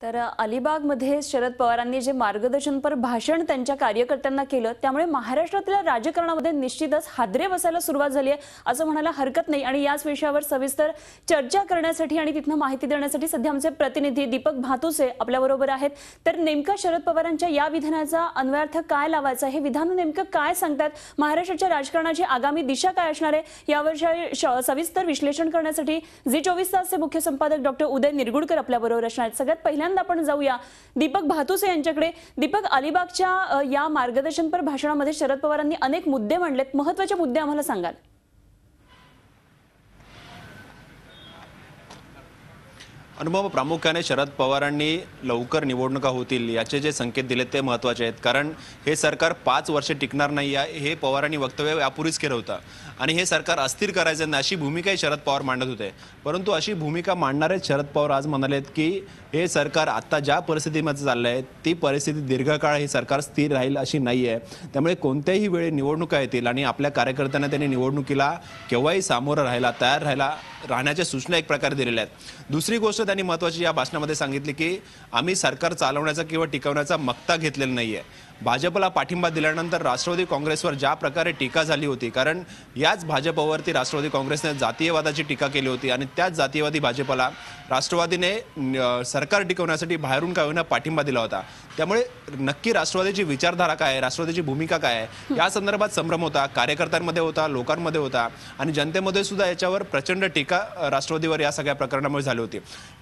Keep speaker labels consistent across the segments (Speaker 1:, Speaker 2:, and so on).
Speaker 1: तर अलिबागमध्ये शरद पवारांनी जे मार्गदर्शनपर भाषण त्यांच्या कार्यकर्त्यांना केलं त्यामुळे महाराष्ट्रातल्या राजकारणामध्ये निश्चितच हादरे बसायला सुरुवात झाली आहे असं म्हणायला हरकत नाही। आणि याच विषयावर सविस्तर चर्चा करण्यासाठी आणि तिथनं माहिती देण्यासाठी सध्या आमचे प्रतिनिधी दीपक भातुसे आपल्याबरोबर आहेत। तर नेमका शरद पवारांच्या या विधानाचा अन्वयार्थ काय लावायचा, हे विधान नेमकं काय सांगतात, महाराष्ट्राच्या राजकारणाची आगामी दिशा काय असणार आहे यावर सविस्तर विश्लेषण करण्यासाठी झी24 तासचे मुख्य संपादक डॉक्टर उदय निरगुडकर आपल्याबरोबर असणार आहेत। सगळ्यात पहिल्यांदा आपण जाऊया दीपक भातुसे यांच्याकडे। दीपक, अलिबागच्या या मार्गदर्शनपर भाषणामध्ये शरद पवारांनी अनेक मुद्दे मांडलेत, महत्त्वाचे मुद्दे आम्हाला सांगाल?
Speaker 2: अनुभव प्रामुख्याने शरद पवारांनी लवकर निवडणुका होतील याचे जे संकेत दिलेत ते महत्त्वाचे आहेत, कारण हे सरकार 5 वर्षे टिकणार नाही हे पवारांनी वक्तव्य यापूर्वीच केलं होतं आणि हे सरकार अस्थिर करायचं नाही अशी भूमिकाही शरद पवार मांडत होते। परंतु अशी भूमिका मांडणारे शरद पवार आज म्हणालेत की हे सरकार आता ज्या परिस्थितीमध्ये चाललंय ती परिस्थिती दीर्घकाळ हे सरकार स्थिर राहील अशी नाही आहे। त्यामुळे कोणत्याही वेळी निवडणुका येतील आणि आपल्या कार्यकर्त्यांना त्यांनी निवडणुकीला केव्हाही सामोरं राहण्याच्या सूचना एक प्रकारे दिलेल्या आहेत। दुसरी गोष्ट त्यांनी महत्त्वाची या भाषणामध्ये सांगितली की आम्ही सरकार चालवण्याचा किंवा टिकवण्याचा मक्ता घेतलेला नाहीये। भाजपला पाठिंबा दिल्यानंतर राष्ट्रवादी काँग्रेसवर ज्या प्रकारे टीका झाली होती, कारण याच भाजपवरती राष्ट्रवादी काँग्रेसने जातीयवादाची टीका केली होती आणि त्याच जातीयवादी भाजपला राष्ट्रवादीने सरकार टिकवण्यासाठी बाहेरून का होईना पाठिंबा दिला होता। त्यामुळे नक्की राष्ट्रवादीची विचारधारा काय आहे, राष्ट्रवादीची भूमिका काय आहे या संदर्भात संभ्रम होता, कार्यकर्त्यांमध्ये होता, लोकांमध्ये होता आणि जनतेमध्ये सुद्धा याच्यावर प्रचंड टीका राष्ट्रवादीवर या सगळ्या प्रकरणामुळे झाली होती।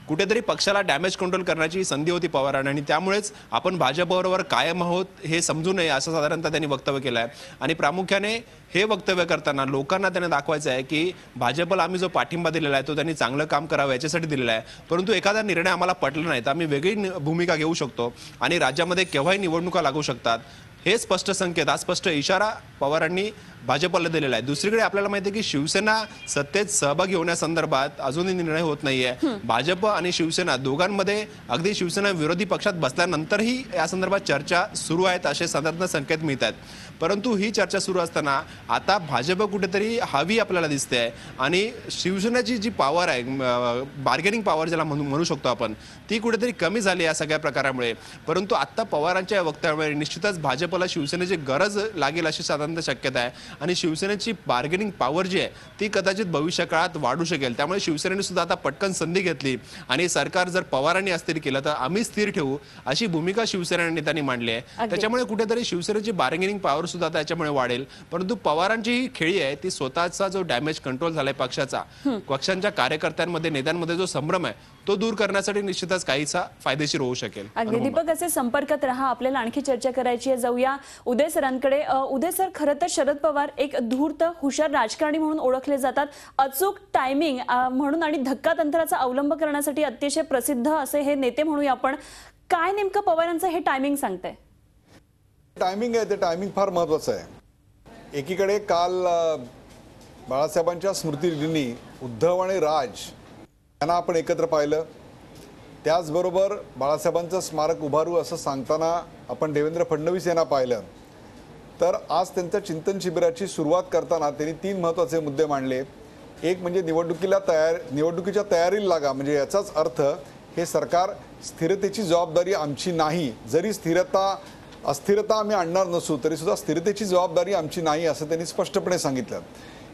Speaker 2: कुठेतरी पक्षाला डॅमेज कंट्रोल करण्याची संधी होती पवारांना आणि त्यामुळेच आपण भाजपबरोबर कायम आहोत हे समजू नये असं साधारणतः त्यांनी वक्तव्य केलं आहे। आणि प्रामुख्याने हे वक्तव्य करताना लोकांना त्यांना दाखवायचं आहे की भाजपला आम्ही जो पाठिंबा दिलेला आहे तो त्यांनी चांगलं काम करावं याच्यासाठी दिलेला आहे, परंतु एखादा निर्णय आम्हाला पटला नाही तर आम्ही वेगळी भूमिका घेऊ शकतो आणि राज्यामध्ये केव्हाही निवडणुका लागू शकतात हे स्पष्ट संकेत, हा स्पष्ट इशारा पवारांनी भाजपला दिलेला आहे। दुसरीकडे आपल्याला माहिती आहे की शिवसेना सत्तेत सहभागी होण्यासंदर्भात अजूनही निर्णय होत नाहीये। भाजप आणि शिवसेना दोघांमध्ये अगदी शिवसेना विरोधी पक्षात बसल्यानंतरही या संदर्भात चर्चा सुरू आहेत असे साधारण संकेत मिळत आहेत। परंतु ही चर्चा सुरू असताना आता भाजप कुठेतरी हवी आपल्याला दिसते आहे आणि शिवसेनेची जी पॉवर आहे, बार्गेनिंग पॉवर ज्याला म्हणू शकतो आपण, ती कुठेतरी कमी झाली या सगळ्या प्रकारामुळे। परंतु आता पवारांच्या वक्तव्यामुळे निश्चितच भाजपला शिवसेनेची गरज लागेल अशी साधारणतः शक्यता आहे आणि शिवसेनेची बार्गेनिंग पॉवर जी आहे ती कदाचित भविष्य काळात वाढू शकेल। त्यामुळे शिवसेनेने सुद्धा आता पटकन संधी घेतली आणि सरकार जर पवारांनी अस्थिर केलं तर आम्ही स्थिर ठेवू अशी भूमिका शिवसेना नेत्यांनी मांडली आहे। त्याच्यामुळे कुठेतरी शिवसेनेची बार्गेनिंग पॉवर सुद्धा त्याच्यामुळे वाढेल। परंतु पवारांची ही खेळी आहे ती स्वतःचा जो डॅमेज कंट्रोल झालाय पक्षांच्या कार्यकर्त्यांमध्ये नेत्यांमध्ये जो संभ्रम आहे तो दूर करण्यासाठी निश्चितच काहीसा फायदेशीर होऊ शकेल।
Speaker 1: अगदी दीपक, असे संपर्कात रहा, आपल्याला आणखी चर्चा करायची आहे। जाऊया उदय सरांकडे। उदय सर, खरं तर शरद पवार एक धूर्त हुशार राजकारणी म्हणून ओळखले जातात। अचूक टायमिंग म्हणून आणि धक्का तंत्राचा अवलंब करण्यासाठी अतिशय प्रसिद्ध असे हे नेते म्हणूया आपण। काय नेमकं पवारांचं हे टायमिंग सांगतंय?
Speaker 3: टायमिंग आहे ते टायमिंग फार महत्त्वाचं आहे। एकीकडे काल बाळासाहेबांच्या स्मृतिदिनी उद्धव आणि राज यांना आपण एकत्र पाहिलं, त्याचबरोबर बाळासाहेबांचं स्मारक उभारू असं सांगताना आपण देवेंद्र फडणवीस यांना पाहिलं। तर आज त्यांच्या चिंतन शिबिराची सुरुवात करताना त्यांनी 3 महत्त्वाचे मुद्दे मांडले। एक म्हणजे निवडणुकीच्या तयारीला लागा, म्हणजे याचाच अर्थ हे सरकार स्थिरतेची जबाबदारी आमची नाही, जरी अस्थिरता आम्ही आणणार नसू तरी सुद्धा स्थिरतेची जबाबदारी आमची नाही असं त्यांनी स्पष्टपणे सांगितलं।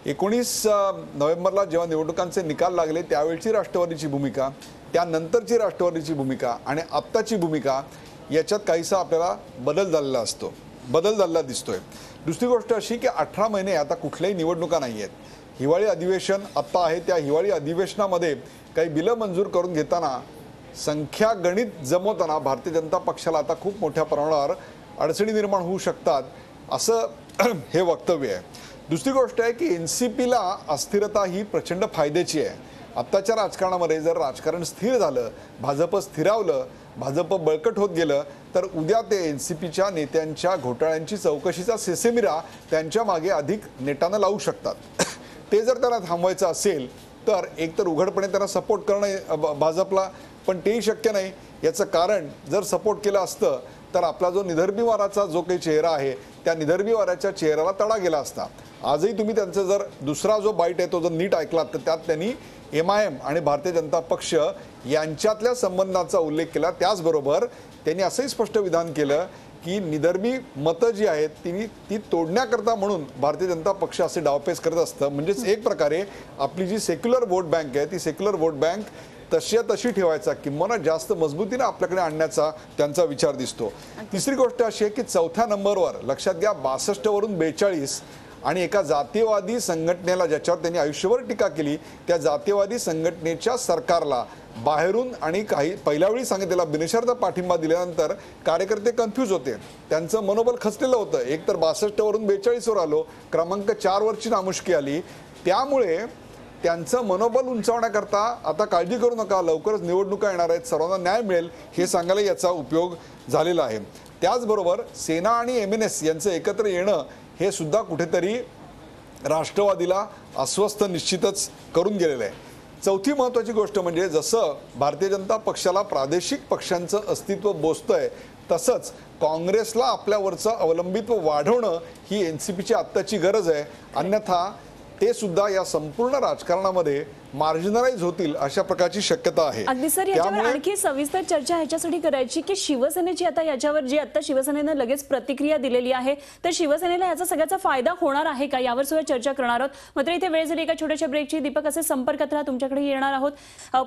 Speaker 3: 19 नोव्हेंबरला जेव्हा निवडणुकांचे निकाल लागले त्यावेळची राष्ट्रवादीची भूमिका, त्यानंतरची राष्ट्रवादीची भूमिका आणि आत्ताची भूमिका याच्यात काहीसा आपल्याला बदल झालेला दिसतोय। दुसरी गोष्ट अशी की 18 महिने आता कुठल्याही निवडणुका नाही आहेत, हिवाळी अधिवेशन आत्ता आहे, त्या हिवाळी अधिवेशनामध्ये काही बिलं मंजूर करून घेताना संख्यागणित जमवताना भारतीय जनता पक्षाला आता खूप मोठ्या प्रमाणावर अडचणी निर्माण होऊ शकतात असं हे वक्तव्य आहे। दुसरी गोष्ट आहे की एनसीपीला अस्थिरता ही प्रचंड फायद्याची आहे। आत्ताच्या राजकारणामध्ये जर राजकारण स्थिर झालं, भाजप स्थिरावलं, भाजप बळकट होत गेलं तर उद्या ते एनसीपीच्या नेत्यांच्या घोटाळ्यांची चौकशीचा सेसेमिरा त्यांच्या मागे अधिक नेटानं लावू शकतात। ते जर त्यांना थांबवायचं असेल तर एकतर उघडपणे त्यांना सपोर्ट करणं भाजपला, पण तेही शक्य नाही। याचं कारण जर सपोर्ट केलं असतं तर आपला जो निधर्मीवाराचा जो काही चेहरा आहे त्या निधर्मीवाराच्या चेहऱ्याला तडा गेला असता। आजही तुम्ही त्यांचा जर दुसरा जो बाईट आहे तो जर नीट ऐकलात तर त्यात त्यांनी MIM आणि भारतीय जनता पक्ष यांच्यातल्या संबंधांचा उल्लेख केला। त्याचबरोबर त्यांनी असंही स्पष्ट विधान केलं की निधर्मी मतं जी आहेत ती तोडण्याकरता म्हणून भारतीय जनता पक्ष असे डावपेच करत असतं। म्हणजेच एक प्रकारे आपली जी सेक्युलर वोट बँक आहे ती सेक्युलर वोट बँक तशी ठेवायचा किंवा जास्त मजबूतीने आपल्याकडे आणण्याचा त्यांचा विचार दिसतो। तिसरी गोष्ट अशी आहे की चौथ्या नंबरवर लक्षात घ्या 62 वरून 42 आणि एका जातीयवादी संघटनेला ज्याच्यावर त्यांनी आयुष्यभर टीका केली त्या जातीयवादी संघटनेच्या सरकारला बाहेरून आणि काही पहिल्या वेळी सांगितलेला बिनशर्त पाठिंबा दिल्यानंतर कार्यकर्ते कन्फ्यूज होते, त्यांचं मनोबल खचलेलं होतं। एक तर 62 वरून 42 वर आलो, क्रमांक 4 वरची नामुष्की आली, त्यामुळे त्यांचं मनोबल उंचावण्याकरता आता काळजी करू नका, लवकरच निवडणुका येणार आहेत, सर्वांना न्याय मिळेल हे सांगायला याचा उपयोग झालेला आहे। त्याचबरोबर सेना आणि MNS यांचं एकत्र येणं हे सुद्धा कुठेतरी राष्ट्रवादीला अस्वस्थ निश्चितच करून गेलेलं आहे। चौथी महत्त्वाची गोष्ट म्हणजे जसं भारतीय जनता पक्षाला प्रादेशिक पक्षांचं अस्तित्व बोचतंय तसंच काँग्रेसला आपल्यावरचं अवलंबित्व वाढवणं ही NCPची आत्ताची गरज आहे, अन्यथा ते सुद्धा या संपूर्ण राजकारणामध्ये मार्जिनलाइज होतील अशा प्रकारची शक्यता आहे।
Speaker 1: अगदी सर, याच्यावर आणखी सविस्तर चर्चा ह्याच्यासाठी करायची की शिवसेनेची आता याच्यावर जी आता शिवसेनेने लगेच प्रतिक्रिया दिलेली आहे तर शिवसेनेला याचा सगळ्याचा फायदा होणार आहे का यावर सुद्धा चर्चा करणार आहोत। मात्र इथे वेळ झाली एका छोट्याशा ब्रेकची। दीपक असे संपर्कात राहा, तुमच्याकडे येणार आहोत।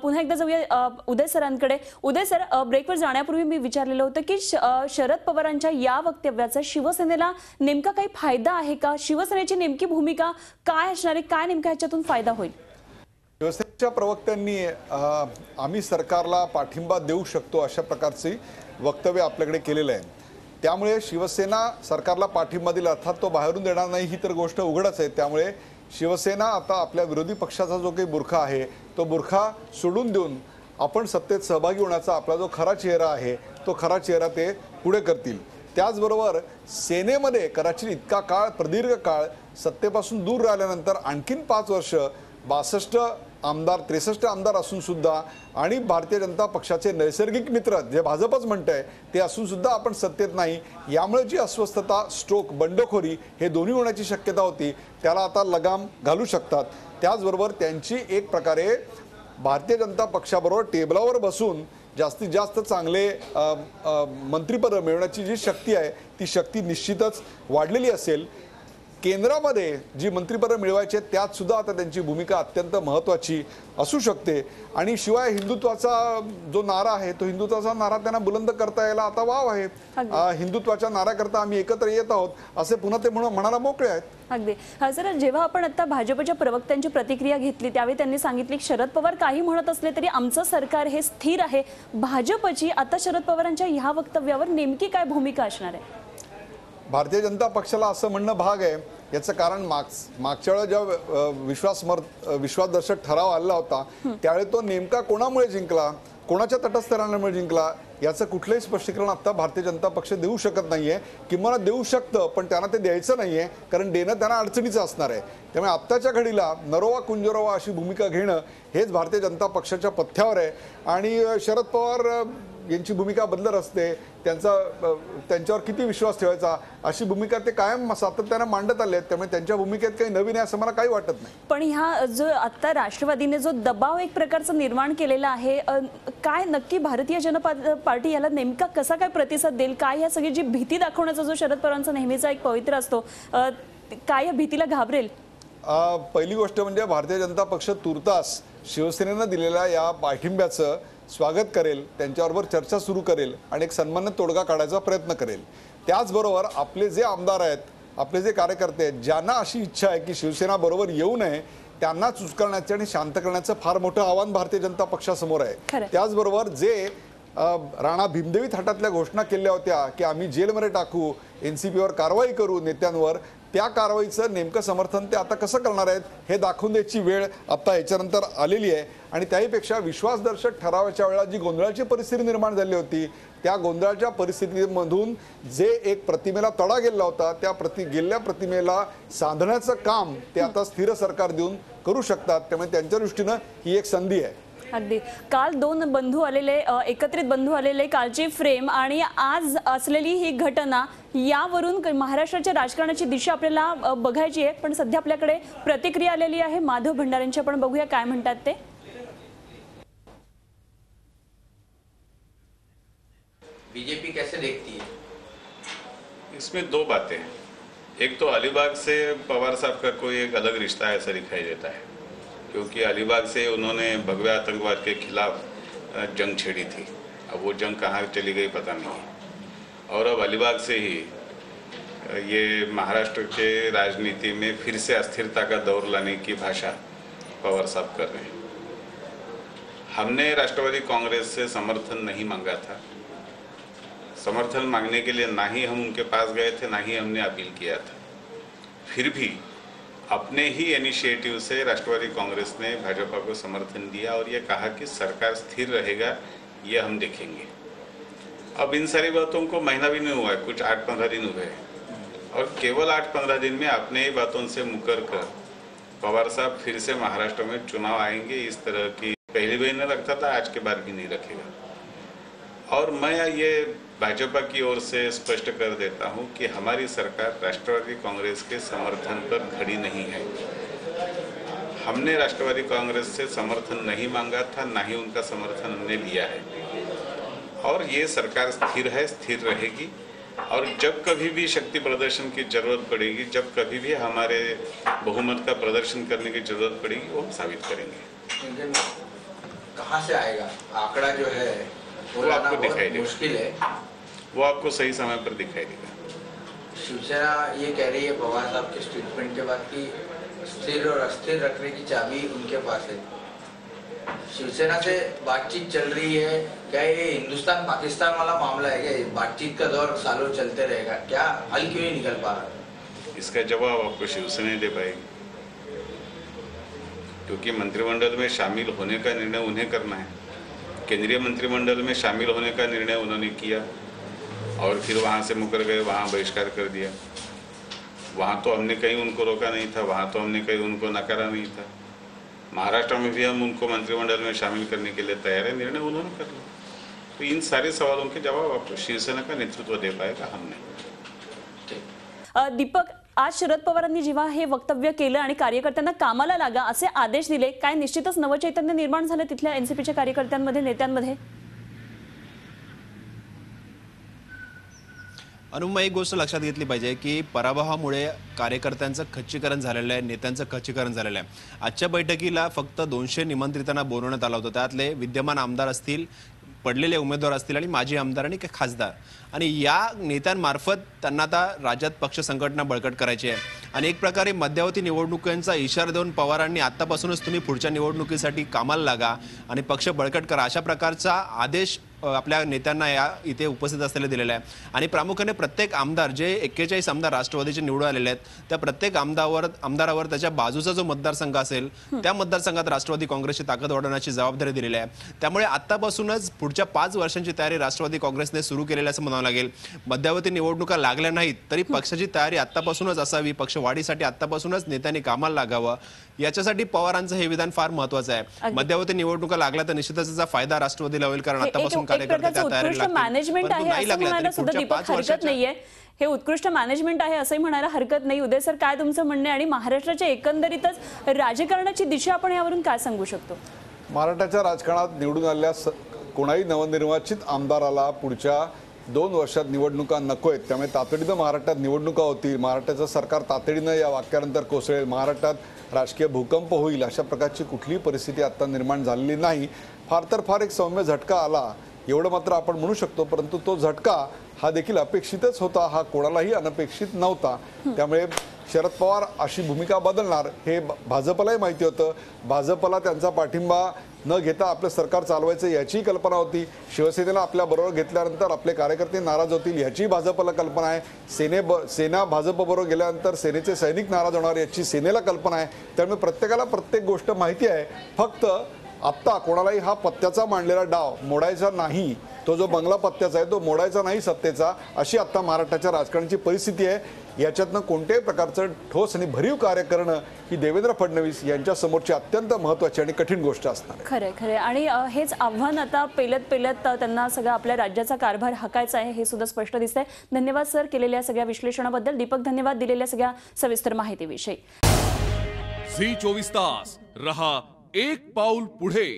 Speaker 1: पुन्हा एकदा जाऊया उदय सरांकडे। उदय सर, ब्रेकवर जाण्यापूर्वी मी विचारलेलं होतं की शरद पवारांच्या या वक्तव्याचा शिवसेनेला नेमका काही फायदा आहे का? शिवसेनेची नेमकी भूमिका काय असणार आहे? काय नेमका ह्याच्यातून फायदा होईल?
Speaker 3: शिवसेनेच्या प्रवक्त्यांनी आम्ही सरकारला पाठिंबा देऊ शकतो अशा प्रकारचे वक्तव्य आपल्याकडे केलेलं आहे। त्यामुळे शिवसेना सरकारला पाठिंबा दिला अर्थात तो बाहेरून देणार नाही ही तर गोष्ट उघडच आहे। त्यामुळे शिवसेना आता आपल्या विरोधी पक्षाचा जो काही बुरखा आहे तो बुरखा सोडून देऊन आपण सत्तेत सहभागी होण्याचा आपला जो खरा चेहरा आहे तो खरा चेहरा ते पुढे करतील। त्याचबरोबर सेनेमध्ये कदाचित इतका काळ प्रदीर्घ काळ सत्तेपासून दूर राहिल्यानंतर आणखीन 5 वर्ष 62 आमदार 63 आमदार असून सुद्धा आणि भारतीय जनता पक्षाचे नैसर्गिक मित्र जे भाजपच म्हणतंय ते असून सुद्धा आपण सत्तेत नाही, यामुळे जी अस्वस्थता स्ट्रोक बंडखोरी हे दोन्ही होण्याची शक्यता होती त्याला आता लगाम घालू शकतात। त्याचबरोबर त्यांची एक प्रकारे भारतीय जनता पक्षाबरोबर टेबलावर बसून जास्तीत जास्त चांगले मंत्रिपद मिळवण्याची जी शक्ती आहे ती शक्ती निश्चितच वाढलेली असेल। केंद्रामध्ये जी मंत्रिपदं मिळवायची आहेत त्यात सुद्धा आता त्यांची भूमिका अत्यंत महत्त्वाची असू शकते। आणि शिवाय हिंदुत्वाचा जो नारा आहे तो हिंदुत्वाचा नारा त्यांना बुलंद करता यायला आता वाव आहे। हिंदुत्वाच्या नाऱ्याकरता आम्ही एकत्र येत आहोत असे पुन्हा ते म्हणायला मोकळे आहेत।
Speaker 1: अगदी सर, जेव्हा आपण आता भाजपच्या प्रवक्त्यांची प्रतिक्रिया घेतली त्यावेळी त्यांनी सांगितले की शरद पवार काही म्हणत असले तरी आमचं सरकार हे स्थिर आहे। भाजपची आता शरद पवारांच्या ह्या वक्तव्यावर नेमकी काय भूमिका असणार आहे?
Speaker 3: भारतीय जनता पक्षाला असं म्हणणं भाग आहे, याचं कारण मागच्या वेळेला जेव्हा विश्वासदर्शक ठराव आलेला होता त्यावेळी तो नेमका कोणामुळे जिंकला, कोणाच्या तटस्थपणामुळे जिंकला याचं कुठलंही स्पष्टीकरण आता भारतीय जनता पक्ष देऊ शकत नाहीये। किंवा देऊ शकतं पण त्यांना ते द्यायचं नाहीये कारण देणं त्यांना अडचणीचं असणार आहे। त्यामुळे आत्ताच्या घडीला नरोवा कुंजरोवा अशी भूमिका घेणं हेच भारतीय जनता पक्षाच्या पथ्यावर आहे। आणि शरद पवार यांची भूमिका बदलत असते, त्यांच्यावर किती विश्वास ठेवायचा अशी भूमिका ते कायम सातत्याने मांडत आले आहेत। त्यामुळे त्यांच्या भूमिकेत काही नवीन आहे असं मला काही वाटत नाही।
Speaker 1: पण ह्या जो आता राष्ट्रवादीने जो दबाव एक प्रकारचा निर्माण केलेला आहे, काय नक्की भारतीय जनता पार्टी याला नेमका कसा काय प्रतिसाद देईल? काय या सगळी जी भीती दाखवण्याचा जो शरद पवारांचा नेहमीचा एक पवित्र असतो, काय या भीतीला घाबरेल?
Speaker 3: पहिली गोष्ट म्हणजे भारतीय जनता पक्ष तुर्तास शिवसेनेनं दिलेल्या या पाठिंब्याचं स्वागत करेल, त्यांच्याबरोबर चर्चा सुरू करेल आणि एक सन्मान्य तोडगा काढायचा प्रयत्न करेल। त्याचबरोबर आपले जे आमदार आहेत, आपले जे कार्यकर्ते आहेत, ज्यांना अशी इच्छा आहे की शिवसेना बरोबर येऊ नये त्यांना चुचकरण्याचे आणि शांत करण्याचं फार मोठं आव्हान भारतीय जनता पक्षासमोर आहे। त्याचबरोबर जे राणा भीमदेवी थाटातल्या घोषणा केल्या होत्या की आम्ही जेलमध्ये टाकू, NCPवर कारवाई करू नेत्यांवर, त्या कारवाईचं नेमकं समर्थन ते आता कसं करणार आहेत हे दाखवून द्यायची वेळ आता याच्यानंतर आलेली आहे। आणि त्याहीपेक्षा विश्वासदर्शक ठरावाच्या वेळा जी गोंधळाची परिस्थिती निर्माण झाली होती त्या गोंधळाच्या परिस्थितीमधून जे एक प्रतिमेला तडा गेला होता त्या गेलेल्या प्रतिमेला सांधण्याचं काम ते आता स्थिर सरकार देऊन करू शकतात। त्यामुळे त्यांच्या दृष्टीनं ही एक संधी आहे।
Speaker 1: अगदी काल 2 बंधू आलेले, एकत्रित बंधू आलेले, कालची फ्रेम आणि आज असलेली ही घटना, यावरून महाराष्ट्राच्या राजकारणाची दिशा आपल्याला बघायची आहे। पण सध्या आपल्याकडे प्रतिक्रिया आलेली आहे माधव भंडारेंची, आपण बघूया काय म्हणतात ते।
Speaker 4: बीजेपी कैसे देखती है?
Speaker 5: इसमें दो बातें हैं। एक तो अलीबाग से पवार साहब का कोई एक अलग रिश्ता ऐसा दिखाई देता है, क्योंकि अलीबाग से उन्होंने भगवे आतंकवाद के खिलाफ जंग छेड़ी थी। अब वो जंग कहाँ चली गई पता नहीं है। और अब अलीबाग से ही ये महाराष्ट्र के राजनीति में फिर से अस्थिरता का दौर लाने की भाषा पवार साहब कर रहे हैं। हमने राष्ट्रवादी कांग्रेस से समर्थन नहीं मांगा था। समर्थन मांगने के लिए ना ही हम उनके पास गए थे, ना ही हमने अपील किया था। फिर भी अपने ही इनिशिएटिव से राष्ट्रवादी कांग्रेस ने भाजपा को समर्थन दिया और ये कहा कि सरकार स्थिर रहेगा, ये हम देखेंगे। अब इन सारी बातों को महीना भी नहीं हुआ है, कुछ 8-15 दिन हुए हैं, और केवल 8-15 दिन में अपने ही बातों से मुकर कर पवार साहब फिर से महाराष्ट्र में चुनाव आएंगे, इस तरह की पहली भी नहीं रखता था, आज के बाद भी नहीं रखेगा। और मैं ये भाजपा की ओर से स्पष्ट कर देता हूं कि हमारी सरकार राष्ट्रवादी कांग्रेस के समर्थन पर खड़ी नहीं है। हमने राष्ट्रवादी कांग्रेस से समर्थन नहीं मांगा था, ना ही उनका समर्थन हमने लिया है। और ये सरकार स्थिर है, स्थिर रहेगी। और जब कभी भी शक्ति प्रदर्शन की जरूरत पड़ेगी, जब कभी भी हमारे बहुमत का प्रदर्शन करने की जरूरत पड़ेगी, वो हम साबित करेंगे।
Speaker 4: लेकिन कहाँ से आएगा आंकड़ा जो है
Speaker 5: वो आपको दिखाई देगा,
Speaker 4: मुश्किल है,
Speaker 5: वो आपको सही समय पर दिखाई देगा।
Speaker 4: शिवसेना ये कह रही है पवार साहब के स्टेटमेंट के बाद कि स्थिर और अस्थिर रखने की चाबी उनके पास है। शिवसेना से बातचीत चल रही है, क्या ये हिंदुस्तान पाकिस्तान वाला मामला है? क्या बातचीत का दौर सालों चलते रहेगा? क्या हल क्यों नहीं निकल पा रहा?
Speaker 5: इसका जवाब आपको शिवसेना दे पाएगी, क्योंकि मंत्रिमंडल में शामिल होने का निर्णय उन्हें करना है। केंद्रीय मंत्रिमंडल में शामिल होने का निर्णय उन्होंने किया और फिर वहाँ से मुकर गए, वहाँ बहिष्कार कर दिया। वहाँ तो हमने कहीं उनको रोका नहीं था, वहाँ तो हमने कहीं उनको नकारा नहीं था। महाराष्ट्र में भी हम उनको मंत्रिमंडल में शामिल करने के लिए तैयार है, निर्णय उन्होंने कर लिया। तो इन सारे सवालों के जवाब आपको शिवसेना का नेतृत्व दे पाएगा, हम नहीं।
Speaker 1: दीपक, आज शरद पवारांनी जेव्हा हे वक्तव्य केलं आणि कार्यकर्त्यांना कामाला लागा असे आदेश दिले, काय निश्चितच नवचैतन्य निर्माण झालं तिथल्या एनसीपीच्या कार्यकर्त्यांमध्ये, नेत्यांमध्ये?
Speaker 2: अनुमा, एक गोष्ट लक्षात घेतली पाहिजे की पराभवामुळे कार्यकर्त्यांचं खच्चीकरण झालेलं आहे, नेत्यांचं खच्चीकरण झालेलं आहे. आजच्या बैठकीला फक्त 200 निमंत्रितांना बोलवण्यात आलं होतं. त्यातले विद्यमान आमदार असतील, पडलेले उमेदवार असतील आणि माजी आमदार आणि खासदार, आणि या नेत्यांमार्फत त्यांना आता राज्यात पक्ष संघटना बळकट करायची आहे. आणि एक प्रकारे मध्यावधी निवडणुकांचा इशारा देऊन पवारांनी आतापासूनच तुम्ही पुढच्या निवडणुकीसाठी कामाला लागा आणि पक्ष बळकट करा, अशा प्रकारचा आदेश आपल्या नेत्यांना या इथे उपस्थित असलेले दिलेला आहे. आणि प्रामुख्याने प्रत्येक आमदार, जे 41 आमदार राष्ट्रवादीचे निवडून आलेले आहेत, त्या प्रत्येक आमदारावर त्याच्या बाजूचा जो मतदारसंघ असेल त्या मतदारसंघात राष्ट्रवादी काँग्रेसची ताकद वाढवण्याची जबाबदारी दिलेली आहे. त्यामुळे आतापासूनच पुढच्या 5 वर्षांची तयारी राष्ट्रवादी काँग्रेसने सुरू केलेली असं म्हणावं लागेल. मध्यावधी निवडणुका लागल्या नाहीत तरी पक्षाची तयारी आतापासूनच असावी, पक्षवाढीसाठी आतापासूनच नेत्यांनी कामाला लागावं, याच्यासाठी पवारांचं हे विधान फार महत्त्वाचं आहे. मध्यावधी निवडणुका लागल्या तर निश्चितच त्याचा फायदा राष्ट्रवादीला होईल, कारण आतापासून कार्यकर्ते त्या तयारीला लागतील.
Speaker 1: मॅनेजमेंट आहे असं म्हणायला सुद्धा दीपक हरकत नाहीये. हे उत्कृष्ट मॅनेजमेंट आहे असंही म्हणायला हरकत नाही. उदय सर, काय तुमचं म्हणणं आहे? आणि महाराष्ट्राच्या एकंदरीतच राजकारणाची दिशा आपण यावरून काय सांगू शकतो?
Speaker 3: महाराष्ट्राच्या राजकारणात निवडून आलेल्या कोणाही नवनिर्वाचित आमदाराला पुढच्या 2 वर्षात निवडणुका नको आहेत. त्यामुळे तातडीनं महाराष्ट्रात निवडणुका होतील, महाराष्ट्राचं सरकार तातडीनं या वाक्यानंतर कोसळेल, महाराष्ट्रात राजकीय भूकंप होईल, अशा प्रकारची कुठलीही परिस्थिती आता निर्माण झालेली नाही. फार तर फार एक सौम्य झटका आला एवढं मात्र आपण म्हणू शकतो, परंतु तो झटका हा देखील अपेक्षितच होता, हा कोणालाही अनपेक्षित नव्हता. त्यामुळे शरद पवार अशी भूमिका बदलणार हे भाजपलाही माहिती होतं. भाजपला त्यांचा पाठिंबा न घेता आपलं सरकार चालवायचं याचीही कल्पना होती. शिवसेनेला आपल्याबरोबर घेतल्यानंतर आपले कार्यकर्ते नाराज होतील याची भाजपला कल्पना आहे. सेना भाजपबरोबर गेल्यानंतर सेनेचे सैनिक नाराज होणार याची सेनेला कल्पना आहे. त्यामुळे प्रत्येकाला प्रत्येक गोष्ट माहिती आहे. फक्त आत्ता कोणालाही हा पत्त्याचा मांडलेला डाव मोडायचा नाही, तो जो बंगला पत्त्याचा आहे तो मोडायचा नाही सत्तेचा, अशी आत्ता महाराष्ट्राच्या राजकारणाची परिस्थिती आहे. याच्यातनं कोणत्याही प्रकारचं ठोस आणि भरीव कार्य करणं ही देवेंद्र फडणवीस यांच्या समोरची अत्यंत महत्त्वाची आणि कठीण गोष्ट असणार आहे.
Speaker 1: खरं खरं. आणि हेच आव्हान आता पेलत त्यांना सगळं आपल्या राज्याचा कारभार हाकायचा आहे हे सुद्धा स्पष्ट दिसतंय. धन्यवाद सर केलेल्या सगळ्या विश्लेषणाबद्दल. दीपक, धन्यवाद दिलेल्या सगळ्या सविस्तर माहितीविषयी.
Speaker 6: झी 24 तास रहा एक पाऊल पुढे.